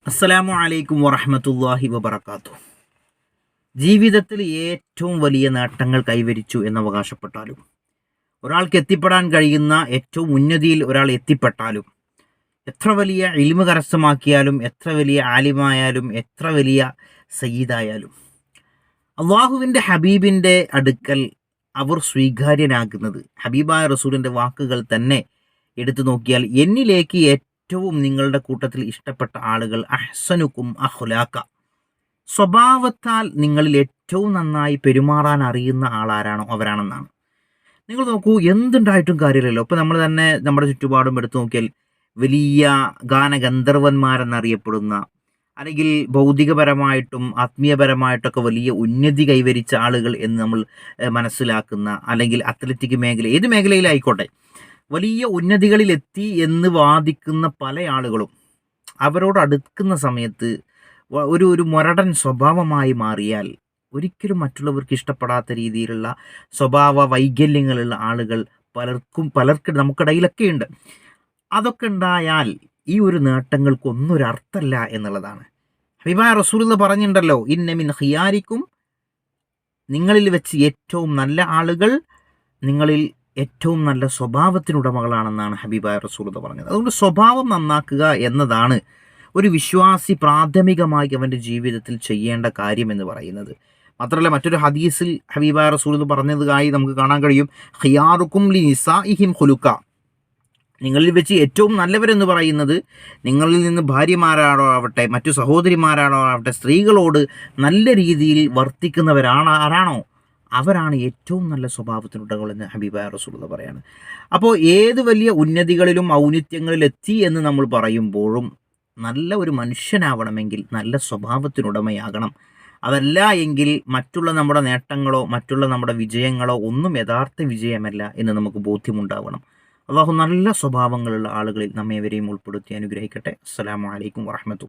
അസ്സലാമു അലൈക്കും വറഹ്മത്തുള്ളാഹി വബറകാതുഹു. ജീവിതത്തിൽ ഏറ്റവും വലിയ നേട്ടങ്ങൾ കൈവരിച്ചു എന്ന് അവകാശപ്പെട്ടാലും, ഒരാൾക്ക് എത്തിപ്പെടാൻ കഴിയുന്ന ഏറ്റവും ഉന്നതിയിൽ ഒരാൾ എത്തിപ്പെട്ടാലും, എത്ര വലിയ ഇൽമ് കരസ്ഥമാക്കിയാലും, എത്ര വലിയ ആലിമായാലും, എത്ര വലിയ സയ്യിദായാലും, അള്ളാഹുവിൻ്റെ ഹബീബിൻ്റെ അടുക്കൽ അവർ സ്വീകാര്യനാകുന്നത്, ഹബീബായ റസൂലിൻ്റെ വാക്കുകൾ തന്നെ എടുത്തു നോക്കിയാൽ, എന്നിലേക്ക് ഏറ്റവും നിങ്ങളുടെ കൂട്ടത്തിൽ ഇഷ്ടപ്പെട്ട ആളുകൾ അഹ്സനുക്കും അഖ്ലാഖ, സ്വഭാവത്താൽ നിങ്ങളിൽ ഏറ്റവും നന്നായി പെരുമാറാൻ അറിയുന്ന ആളാരാണോ അവരാണെന്നാണ്. നിങ്ങൾ നോക്കൂ, എന്തുണ്ടായിട്ടും കാര്യമില്ലല്ലോ. ഇപ്പോൾ നമ്മൾ തന്നെ നമ്മുടെ ചുറ്റുപാടും എടുത്തു നോക്കിയാൽ വലിയ ഗാനഗന്ധർവന്മാരെന്നറിയപ്പെടുന്ന, അല്ലെങ്കിൽ ഭൗതികപരമായിട്ടും ആത്മീയപരമായിട്ടൊക്കെ വലിയ ഉന്നതി കൈവരിച്ച ആളുകൾ എന്ന് നമ്മൾ മനസ്സിലാക്കുന്ന, അല്ലെങ്കിൽ അത്ലറ്റിക് മേഖല, ഏത് മേഖലയിലായിക്കോട്ടെ, വലിയ ഉന്നതികളിലെത്തി എന്ന് വാദിക്കുന്ന പല ആളുകളും അവരോട് അടുക്കുന്ന സമയത്ത് ഒരു മുരടൻ സ്വഭാവമായി മാറിയാൽ, ഒരിക്കലും മറ്റുള്ളവർക്ക് ഇഷ്ടപ്പെടാത്ത രീതിയിലുള്ള സ്വഭാവ വൈകല്യങ്ങളുള്ള ആളുകൾ പലർക്കും നമുക്കിടയിലൊക്കെ ഉണ്ട്. അതൊക്കെ ഉണ്ടായാൽ ഈ ഒരു നേട്ടങ്ങൾക്കൊന്നും ഒരു അർത്ഥമല്ല എന്നുള്ളതാണ്. ഹബീബായ റസൂലുള്ളാഹി പറഞ്ഞിട്ടുണ്ടല്ലോ, ഇന്ന മിൻ ഖിയാരിക്കും, നിങ്ങളിൽ വെച്ച് ഏറ്റവും നല്ല ആളുകൾ നിങ്ങളിൽ ഏറ്റവും നല്ല സ്വഭാവത്തിനുടമകളാണെന്നാണ് ഹബീബായ റസൂലുള്ളാഹി പറഞ്ഞത്. അതുകൊണ്ട് സ്വഭാവം നന്നാക്കുക എന്നതാണ് ഒരു വിശ്വാസി പ്രാഥമികമായി അവൻ്റെ ജീവിതത്തിൽ ചെയ്യേണ്ട കാര്യം എന്ന് പറയുന്നത്. മാത്രമല്ല, മറ്റൊരു ഹദീസിൽ ഹബീബായ റസൂലുള്ളാഹി പറഞ്ഞതായി നമുക്ക് കാണാൻ കഴിയും, ഖിയാറുക്കും ലി നിസാഇഹിം ഖുലുക, നിങ്ങളിൽ വെച്ച് ഏറ്റവും നല്ലവരെന്ന് പറയുന്നത് നിങ്ങളിൽ നിന്ന് ഭാര്യമാരാണോ ആവട്ടെ, മറ്റു സഹോദരിമാരാണോ ആവട്ടെ, സ്ത്രീകളോട് നല്ല രീതിയിൽ ആരാണോ അവരാണ് ഏറ്റവും നല്ല സ്വഭാവത്തിനുടകളെന്ന് ഹബീബായ റസൂലുള്ളാഹി പറയാണ്. അപ്പോൾ ഏത് വലിയ ഉന്നതികളിലും ഔന്നിത്യങ്ങളിലെത്തി എന്ന് നമ്മൾ പറയുമ്പോഴും നല്ല ഒരു മനുഷ്യനാവണമെങ്കിൽ നല്ല സ്വഭാവത്തിനുടമയാകണം. അതല്ല എങ്കിൽ മറ്റുള്ള നമ്മുടെ നേട്ടങ്ങളോ മറ്റുള്ള നമ്മുടെ വിജയങ്ങളോ ഒന്നും യഥാർത്ഥ വിജയമല്ല എന്ന് നമുക്ക് ബോധ്യമുണ്ടാവണം. അല്ലാഹു നല്ല സ്വഭാവങ്ങളുള്ള ആളുകളിൽ നമ്മേവരെയും ഉൾപ്പെടുത്തി അനുഗ്രഹിക്കട്ടെ. അസ്സലാമു അലൈക്കും വറഹ്മത്തുള്ളാഹി.